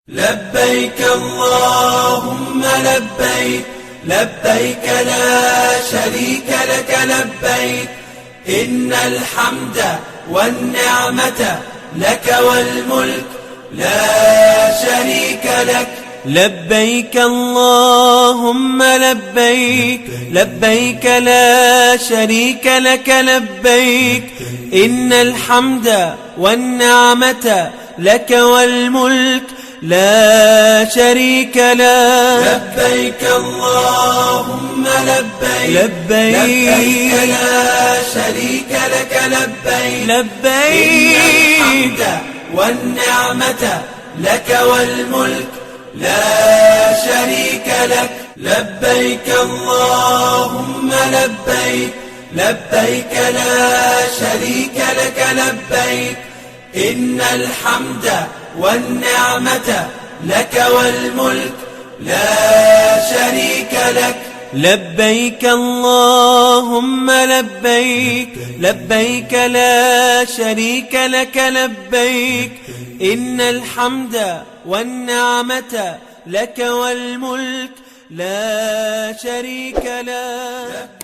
لبيك اللهم لبيك لبيك لا شريك لك لبيك إن الحمد والنعمة لك والملك لا شريك لك. لبيك اللهم لبيك لبيك لا شريك لك لبيك إن الحمد والنعمة لك والملك لا شريك لك. لبيك اللهم لبيك لبيك لا شريك لك لبيك لبيك إن الحمد والنعمة لك والملك لا شريك لك. لبيك اللهم لبيك لبيك لا شريك لك لبيك إن الحمد والنعمة لك والملك لا شريك لك. لبيك اللهم لبيك لبيك لا شريك لك لبيك إن الحمد والنعمة لك والملك لا شريك لك.